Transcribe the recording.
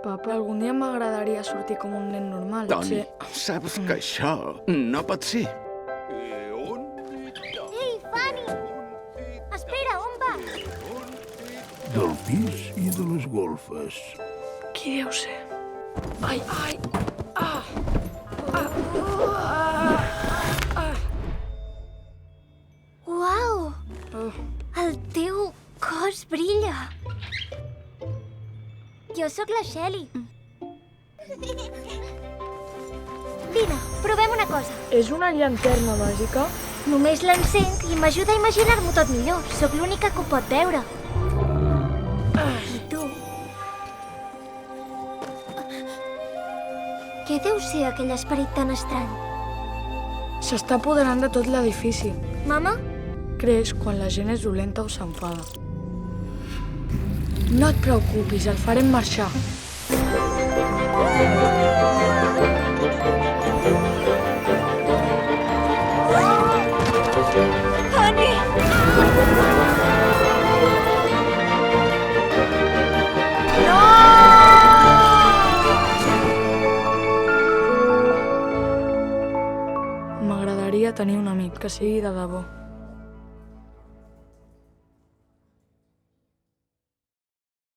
Papa, algun dia m'agradaria sortir com un nen normal. Toni, saps que això no pot ser. Ei, Fanny! Espera, on vas? Del pis i de les golfes. Qui deu ser? Ai, ai! Uau! El teu cos brilla. Jo sóc la Shelly. Vine, provem una cosa. És una llanterna màgica? Només l'encenc i m'ajuda a imaginar-m'ho tot millor. Sóc l'única que ho pot veure. I tu? Què deu ser aquell esperit tan estrany? S'està apoderant de tot l'edifici. Mama? Creix quan la gent és dolenta o s'enfada. No et preocupis, el farem marxar. Fanny! M'agradaria tenir un amic que sigui de debò.